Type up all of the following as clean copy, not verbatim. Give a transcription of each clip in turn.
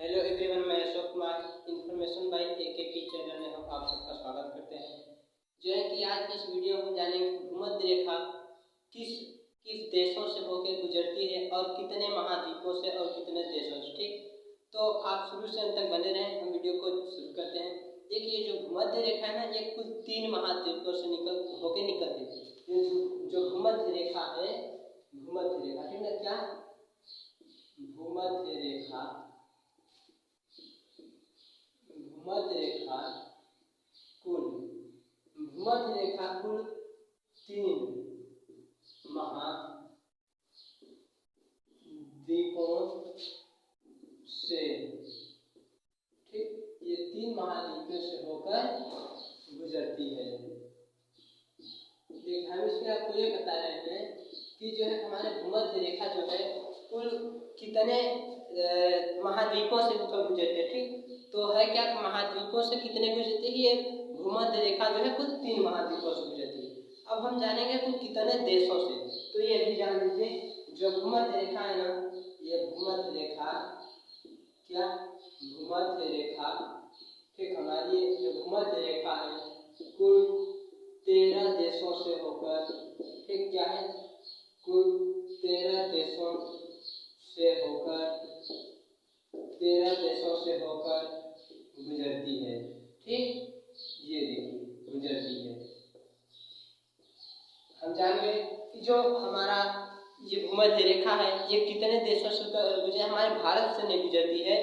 Hello everyone, मैं Ashok Kumar information bye AKP channel में हम आप सबका स्वागत करते हैं। जो है कि आज इस वीडियो में जानेंगे भूमध्य रेखा किस किस देशों से होकर गुजरती है और कितने महाद्वीपों से और कितने देशों से। ठीक, तो आप शुरू से अंत तक बने रहें। हम वीडियो को शुरू करते हैं। देखिए, जो भूमध्य रेखा है ना, ये कुल 3 महाद्वीपों से निकलती है। जो भूमध्य रेखा है, भूमध्य रेखा, ठीक है क्या, भूमध्य रेखा, भूमध्य रेखा कुल 3 महाद्वीपों से, ठीक, ये 3 महाद्वीपों से होकर गुजरती है। देखिए, हम इसमें आपको ये बता रहे हैं कि जो है हमारे भूमध्य रेखा जो है कुल कितने महाद्वीपों से होकर गुजरती है। ठीक, तो है क्या, महाद्वीपों से कितने गुजरती है? ये भूमध्य रेखा जो है कुल 3 महाद्वीपों से गुजरती है। अब हम जानेंगे कुल कितने देशों से। तो ये भी जान लीजिए, जो भूमध्य रेखा है ना, ये भूमध्य रेखा क्या, भूमध्य रेखा, ठीक, हमारी जो भूमध्य रेखा है कुल 13 देशों से होकर, ठीक, क्या है, कुल 13 देशों से होकर, 13 देशों से होकर गुजरती है। ठीक, ये देखिए गुजरती है। हम जानेंगे कि जो हमारा ये भूमध्य रेखा है ये कितने देशों से गुजरती है। हमारे भारत से नहीं गुजरती है।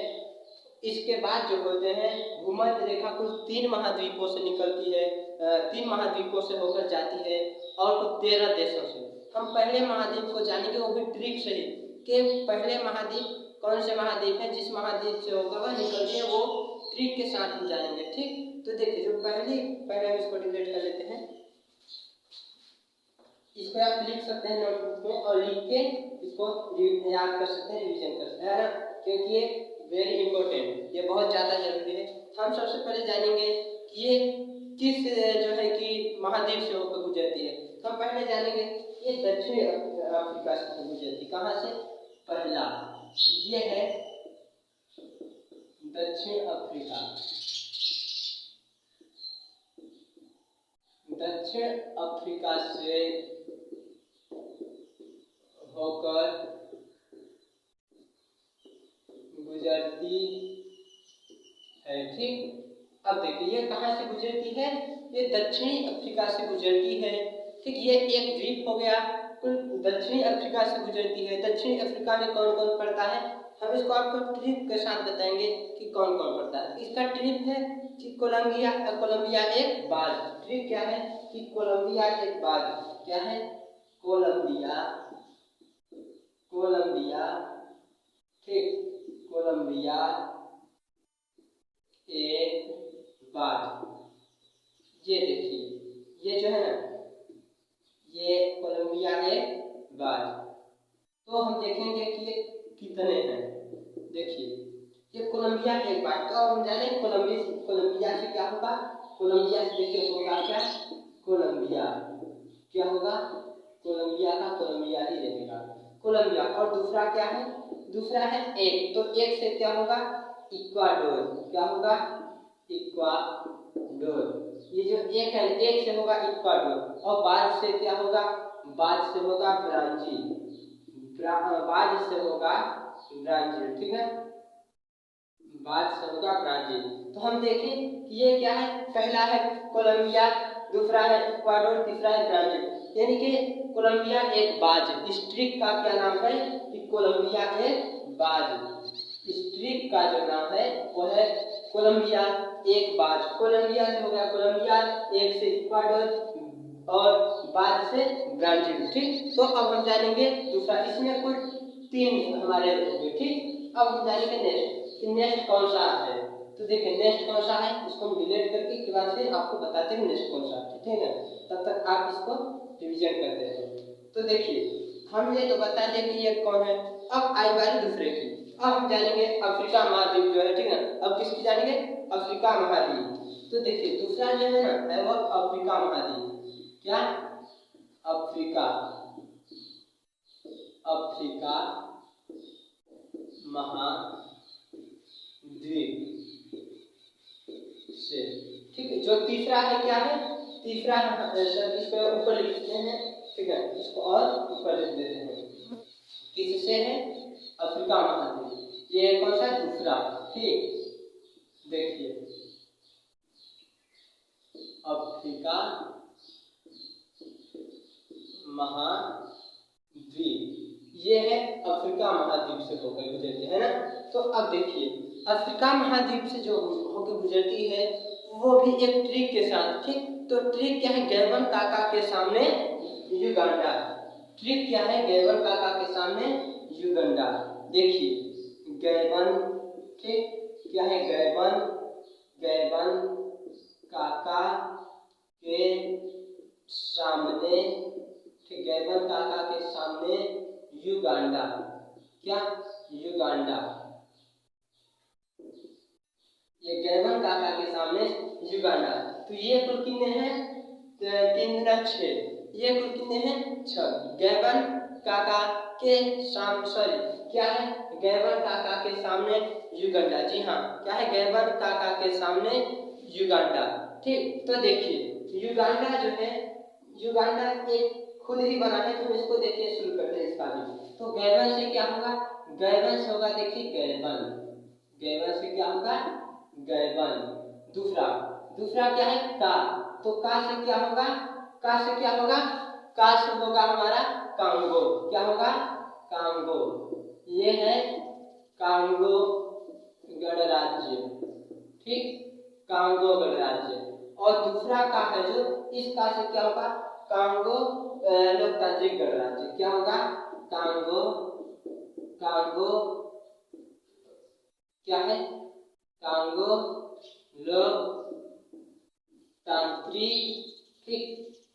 इसके बाद जो होते हैं, भूमध्य रेखा कुल 3 महाद्वीपों से निकलती है, 3 महाद्वीपों से होकर जाती है और कुल 13 देशों से। हम पहले महाद्वीप को जानेंगे, वो भी ट्रिक से ही, कि पहले महाद्वीप कौन से महाद्वीप है, जिस महाद्वीप से होकर वह निकलती है, वो ट्रिक के साथ हम जानेंगे। ठीक, तो देखिए, जो पहले हम इसको डिलीट कर लेते हैं। इसको आप लिख सकते हैं नोटबुक में और लिख के इसको याद कर सकते हैं, रिवीजन कर सकते हैं, है ना, क्योंकि ये वेरी इंपॉर्टेंट, ये बहुत ज़्यादा जरूरी है। हम सबसे पहले जानेंगे कि ये किस जो है कि महाद्वीप से होकर गुजरती है। तो हम पहले जानेंगे ये दक्षिण अफ्रीका से गुजरती। कहाँ से? पहला ये है दक्षिण अफ्रीका, दक्षिण अफ्रीका से होकर गुजरती है। ठीक, अब देखिए ये कहाँ से गुजरती है, ये दक्षिणी अफ्रीका से गुजरती है। ठीक, ये एक द्वीप हो गया, कुल दक्षिणी अफ्रीका से गुजरती है। दक्षिणी अफ्रीका में कौन कौन पड़ता है, हम इसको आपको ट्रिप के साथ बताएंगे कि कौन कौन पड़ता है। इसका ट्रिप है कि कोलंबिया एक बाज। ट्रिप क्या है कि कोलंबिया एक बाज, क्या है, कोलंबिया, ठीक, कोलंबिया एक बाज। ये देखिए, ये जो है ना, ये कोलंबिया एक बाज। तो हम देखेंगे कि ये कितने हैं। देखिए, ये कोलंबिया एक बाज। तो हम जाने कोलंबिया से क्या होगा, कोलंबिया से देखिए होगा क्या, कोलंबिया क्या होगा, कोलंबिया का कोलंबिया ही रहेगा, कोलंबिया। और दूसरा क्या है, दूसरा है एक, तो एक से क्या होगा, इक्वाडोर, क्या होगा, इक्वाडोर। ये जो एक है, एक से होगा इक्वाडोर, और बाज से क्या होगा, बाज से होगा ब्राजील, बाज से होगा ब्राजील, ठीक है, बाज से होगा ब्राजील। तो हम देखें कि ये क्या है, पहला है कोलंबिया, दूसरा है इक्वाडोर, तीसरा है ब्राजील, यानी कि कोलंबिया एक बाज। इस ट्रिक का क्या नाम है कि कोलंबिया एक बाज। इस ट्रिक का जो नाम है वो है कोलंबिया एक बाज। कोलंबिया से हो गया कोलंबिया, एक से इक्वाडोर और बाज से ब्राजील। ठीक, तो अब हम जानेंगे दूसरा, इसमें कुल 3 हमारे होंगे। ठीक, अब हम जानेंगे नेक्स्ट, नेक्स्ट कौन सा है। तो देखिए नेक्स्ट कौन सा है, इसको हम डिलीट करके के बाद फिर आपको बताते हैं नेक्स्ट कौन सा है, ठीक है, तब तक आप इसको रिवीजन करते हैं। तो देखिए, हम ये तो बता दें कि ये कौन है। अब आई बारी दूसरे की। अब हम जानेंगे अफ्रीका महाद्वीप जो है, ठीक है, अब किसकी जानेंगे, अफ्रीका महाद्वीप। तो देखिए दूसरा जो है ना, है वो अफ्रीका महाद्वीप। क्या, अफ्रीका, अफ्रीका महाद्वीप। जो तीसरा है क्या है, तीसरा इसको ऊपर लिखते हैं, ठीक है, इसको और ऊपर लिख देते हैं। किससे है, अफ्रीका महाद्वीप, ये कौन सा दूसरा, ठीक। देखिए अफ्रीका महाद्वीप, ये है अफ्रीका महाद्वीप से होकर गुजरती है ना। तो अब देखिए अफ्रीका महाद्वीप से जो होकर गुजरती है वो भी एक ट्रिक के साथ, ठीक। तो ट्रिक क्या है, गैबन काका के सामने युगांडा। ट्रिक क्या है, गैबन काका के सामने युगांडा। देखिए गैबन, ठीक, क्या है, गैबन काका के सामने, ठीक, गैबन काका के सामने युगांडा, क्या, युगांडा, ये गैबन काका के सामने युगांडा। तो ये कुल कितने हैं, 3 6, ये कुल कितने हैं, 6। गैबन काका के सामने, सॉरी क्या है, गैबन काका के सामने युगांडा, जी हाँ, क्या है, गैबन काका के सामने युगांडा, ठीक। तो देखिए युगांडा जो है, युगांडा एक खुद ही बना है, तो इसको देखिए शुरू करते हैं इसका भी। तो गैबन से क्या होगा, गैबन से होगा, देखिए गैबन से क्या होगा, गैबन। दूसरा क्या है, का। तो का से क्या होगा, का से क्या होगा, का से होगा हमारा कांगो, क्या होगा, कांगो। ये है कांगो गणराज्य, ठीक, कांगो गणराज्य। और दूसरा का है जो, इस का से क्या होगा, कांगो लोकतांत्रिक गणराज्य, क्या होगा, कांगो क्या है, कांगो लोकतांत्रिक, ठीक,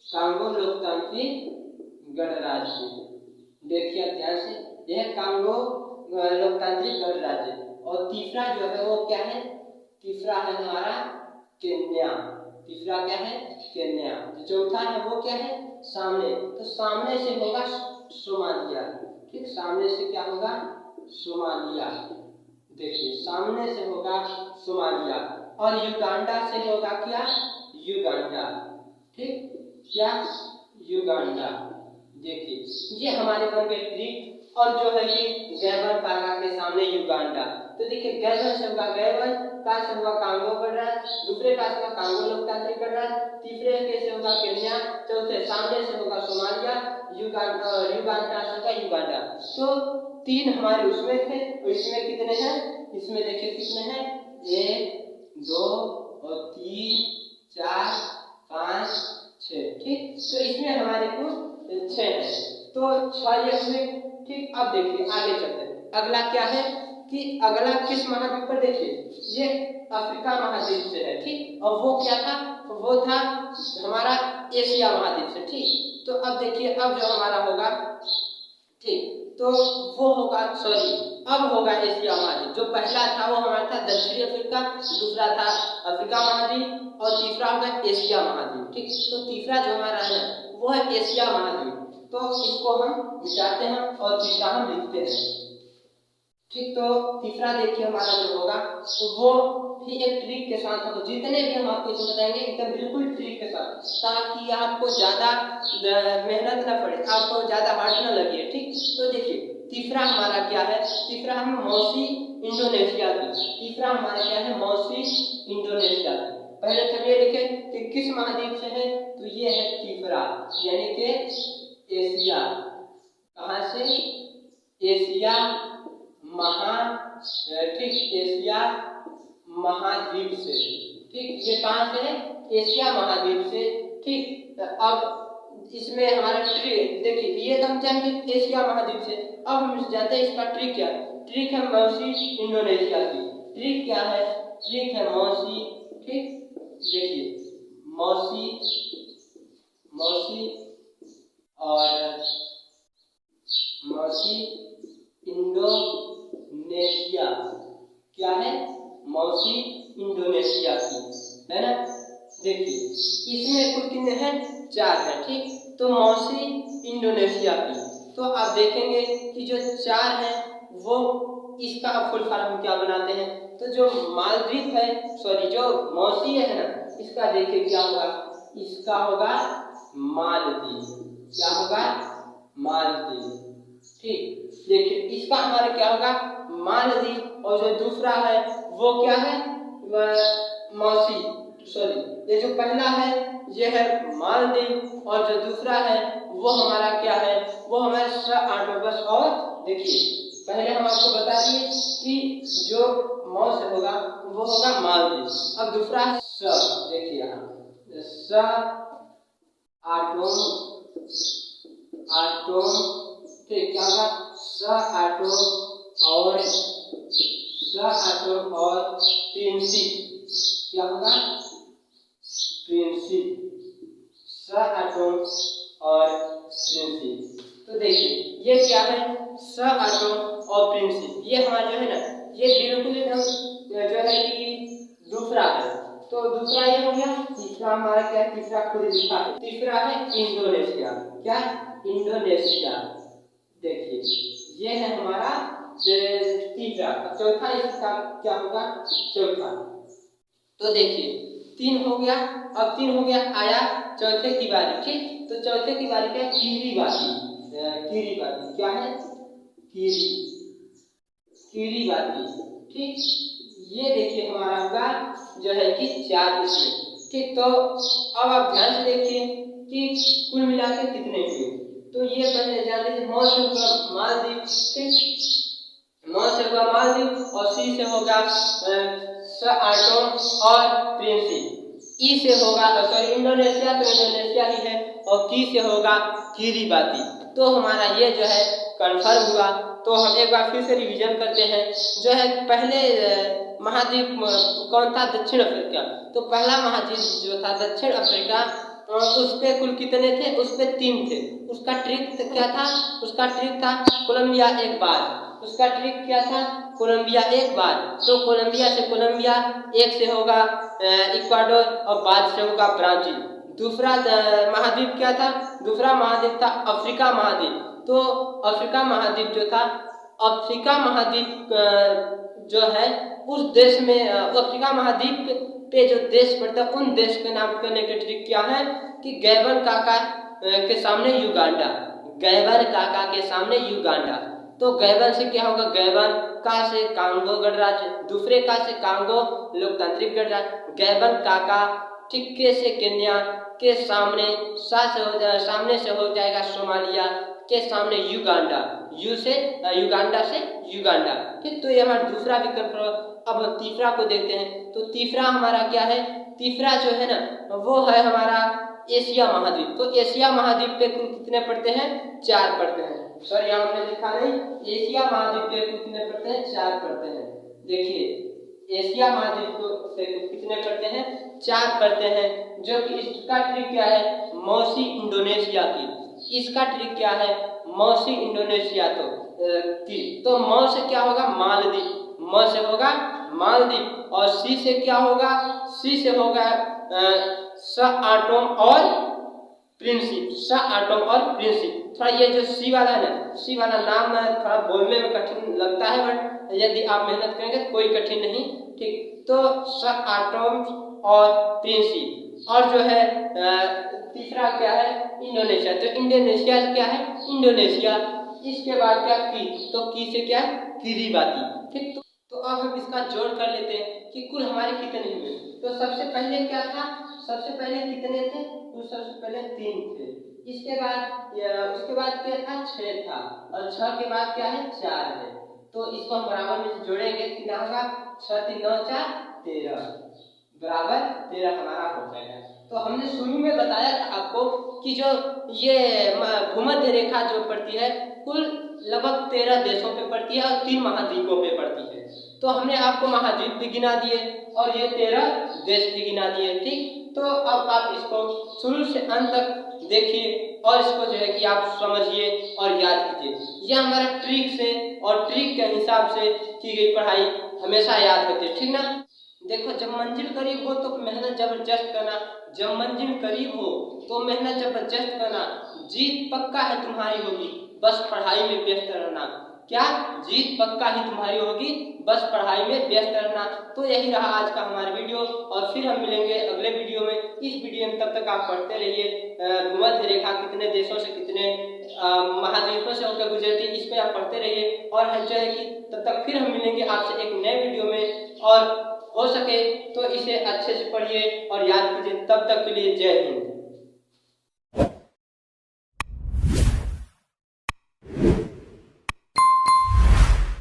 कांगो लोकतांत्रिक गणराज्य। देखिए ध्यान से, यह कांगो लोकतांत्रिक गणराज्य। और तीसरा जो है वो क्या है, तीसरा है हमारा केन्या। तीसरा क्या है, केन्या। चौथा है वो क्या है, सामने। तो सामने से होगा सोमालिया, ठीक, सामने से क्या होगा, सोमालिया। देखिए सामने से होगा सोमालिया। और युगांडा से होगा क्या, युगांडा, ठीक, क्या, युगांडा। देखिए ये हमारे बन गए ट्रिक। और जो है ये गैबन काका के सामने युगांडा। तो देखिए गैबन से होगा गैबन, का से होगा कांगो गणराज्य, दूसरे का से होगा कांगो लोकतांत्रिक गणराज्य, तीसरे के से होगा केन्या, चौथे सामने से होगा सोमालिया, युगांडा से होगा युगांडा। तो 3 हमारे उसमें थे, और इसमें कितने हैं, इसमें देखिए कितने हैं, 1 2 और 3 4 5 6, ठीक। तो इसमें हमारे कुल 6 है। तो 6 ये हुए, ठीक। अब देखिए आगे चलते हैं, अगला क्या है कि अगला किस महाद्वीप पर, देखिए ये अफ्रीका महाद्वीप से है, ठीक। और वो क्या था, वो था हमारा एशिया महाद्वीप से, ठीक। तो अब देखिए अब जो हमारा होगा, ठीक, तो वो होगा, सॉरी अब होगा एशिया महाद्वीप। जो पहला था वो हमारा था दक्षिणी अफ्रीका, दूसरा था अफ्रीका महाद्वीप, और तीसरा होगा एशिया महाद्वीप, ठीक। तो तीसरा जो हमारा है वो है एशिया महाद्वीप। तो इसको हम मिटाते हैं और तीसरा हम लिखते हैं, ठीक। तो तीसरा देखिए हमारा जो होगा वो भी एक ट्रिक के साथ होगा। जितने भी हम आपको इसमें बताएंगे एकदम बिल्कुल ट्रिक के साथ, ताकि आपको ज्यादा मेहनत ना पड़े, आपको ज्यादा हार्ड ना लगे, ठीक। तो देखिए तीसरा हमारा क्या है, तीसरा हम मौसी इंडोनेशिया की, तीसरा हमारा क्या है, मौसी इंडोनेशिया की। पहले चलिए लिखें कि किस महाद्वीप से है, तो ये है तीसरा, यानी कि एशिया, कहाँ से, एशिया ठीक, एशिया महाद्वीप से, ठीक। ये कहाँ से है, एशिया महाद्वीप से, ठीक। अब इसमें हमारा ट्रिक देखिए, ये तो हम जानेंगे एशिया महाद्वीप से। अब हम जानते हैं इसका ट्रिक क्या है, ट्रिक है मौसी इंडोनेशिया की। ट्रिक क्या है, ट्रिक है मौसी, ठीक। देखिए मौसी और मौसी इंडोनेशिया, क्या है, मौसी इंडोनेशिया की, है ना। देखिए इसमें कुल कितने हैं, 4 है, ठीक। तो मौसी इंडोनेशिया की, तो आप देखेंगे कि जो 4 है वो इसका फुल फॉर्म हम क्या बनाते हैं, तो जो मालदीव है, सॉरी जो मौसी है ना, इसका देखिए क्या होगा, इसका होगा मालदीव। क्या होगा, मालदीव। ठीक, देखिए इसका हमारा क्या होगा, मालदीव। और जो दूसरा है वो क्या है, मौसी, सॉरी, ये जो पहला है ये है मालदीव और जो दूसरा है वो हमारा क्या है, वो हमारा स। और देखिए पहले हम आपको बता दिए कि जो मौ से होगा वो होगा मालदीव। अब दूसरा है स, देखिए यहाँ स आटोम, आटोम, ठीक, क्या होगा, स आटोम और स आटोम और प्रिंसिप। क्या होगा, प्रिंसिप, स आटोम और प्रिंसिप। तो देखिए ये क्या है, स आटोम और प्रिंसिप, ये हमारा जो है ना, ये बिल्कुल एकदम जो है कि दूसरा है। तो दूसरा ये हो गया। तीसरा हमारा क्या है, तीसरा खुद लिखा है, तीसरा है इंडोनेशिया। क्या, इंडोनेशिया। देखिए ये है हमारा तीसरा। चौथा इसका क्या होगा, चौथा। तो देखिए 3 हो गया। अब 3 हो गया, आया चौथे की बारी। ठीक, तो चौथे की बारी क्या, किरिबाती। किरिबाती क्या है, किरिबाती। ठीक, ये देखिए हमारा होगा जो है कि 4 इसमें। ठीक, तो अब आप ध्यान से देखिए कि कुल मिलाकर कितने हुए। तो ये पहले जान लीजिए, मौ से होगा मालदीव, ठीक, मौ से होगा मालदीव और सी से होगा स आटोम और प्रिंसिप। ई से होगा, सॉरी इंडोनेशिया, तो इंडोनेशिया ही है, और की से होगा किरिबाती। तो हमारा ये जो है कंफर्म हुआ। तो हम एक बार फिर से रिवीजन करते हैं। जो है पहले महाद्वीप कौन था, दक्षिण अफ्रीका। तो पहला महाद्वीप जो था दक्षिण अफ्रीका, उस पे कुल कितने थे, उस पे 3 थे। उसका ट्रिक क्या था, उसका ट्रिक था कोलंबिया एक बार। उसका ट्रिक क्या था, कोलंबिया एक बार। तो कोलंबिया से कोलंबिया, एक से होगा इक्वाडोर और बाद से होगा ब्राजील। दूसरा महाद्वीप क्या था, दूसरा महाद्वीप था अफ्रीका महाद्वीप। तो अफ्रीका महाद्वीप जो था, अफ्रीका महाद्वीप जो है उस देश में, अफ्रीका महाद्वीप पे जो देश पड़ता है उन देश के नाम करने के ट्रिक क्या है कि गैबन काका के सामने युगांडा, गैबन काका के सामने युगांडा। तो गैबन से क्या होगा, गैबन का से कांगो गणराज्य, दूसरे का से कांगो लोकतांत्रिक गणराज्य, गैबन काका, ठीक, के से केन्या, के सामने सामने से हो जाएगा सोमालिया, के सामने युगांडा, यू से युगांडा से युगांडा। ठीक, तो ये हमारा दूसरा विकल्प। अब हम तीसरा को देखते हैं। तो तीसरा हमारा क्या है, तीसरा जो है ना वो है हमारा एशिया महाद्वीप। तो एशिया महाद्वीप पे कुल कितने पड़ते हैं, 4 पड़ते हैं। सॉरी यहाँ हमने लिखा नहीं, एशिया महाद्वीप पे कुल कितने पड़ते हैं, 4 पड़ते हैं। देखिए एशिया महाद्वीप को से कितने पड़ते हैं, 4 पड़ते हैं। जो कि इसका ट्रिक क्या है, मौसी इंडोनेशिया की। इसका ट्रिक क्या है, मौसी इंडोनेशिया। तो मौ से क्या होगा, मालदीव, म से होगा मालदीव और सी से क्या होगा, सी से होगा स आटोम और प्रिंसिप, स आटोम और प्रिंसिप। थोड़ा ये जो सी वाला है ना, सी वाला नाम थोड़ा बोलने में कठिन लगता है, बट यदि आप मेहनत करेंगे तो कोई कठिन नहीं। ठीक, तो स आटोम और प्रिंसिप। और जो है तीसरा क्या है, इंडोनेशिया। तो इंडोनेशिया क्या है, इंडोनेशिया। इसके बाद क्या, की, तो की से क्या है, किरिबाती। ठीक, तो अब हम इसका जोड़ कर लेते हैं कि कुल हमारे कितने हुए। तो सबसे पहले क्या था, सबसे पहले कितने थे, तो सबसे पहले 3 थे। इसके बाद उसके बाद क्या था, 6 था, और 6 के बाद क्या है, 4 है। तो इसको हम बराबर में जोड़ेंगे, कितना होगा, 6 3 9 4 13 बराबर 13 हमारा हो जाएगा। तो हमने शुरू में बताया था आपको कि जो ये भूमध्य रेखा जो पड़ती है कुल लगभग 13 देशों पे पड़ती है और 3 महाद्वीपों पे पड़ती है। तो हमने आपको महाद्वीप भी गिना दिए और ये 13 देश भी गिना दिए। ठीक, तो अब आप इसको शुरू से अंत तक देखिए और इसको जो है कि आप समझिए और याद कीजिए। यह हमारा ट्रिक से और ट्रिक के हिसाब से की गई पढ़ाई हमेशा याद होती है, ठीक ना। देखो, जब मंजिल करीब हो तो मेहनत जबरदस्त करना, जब मंजिल करीब हो तो मेहनत जबरदस्त करना, जीत पक्का है तुम्हारी होगी, बस पढ़ाई में व्यस्त रहना। क्या जीत पक्का ही तुम्हारी होगी, बस पढ़ाई में व्यस्त रहना। तो यही रहा आज का हमारा वीडियो और फिर हम मिलेंगे अगले वीडियो में। इस वीडियो में तब तक आप पढ़ते रहिए भूमध्य रेखा कितने देशों से कितने महाद्वीपों से होकर गुजरती, इस पर आप पढ़ते रहिए। और जो है कि तब तक फिर हम मिलेंगे आपसे एक नए वीडियो में, और हो सके तो इसे अच्छे से पढ़िए और याद कीजिए। तब तक के लिए जय हिंद।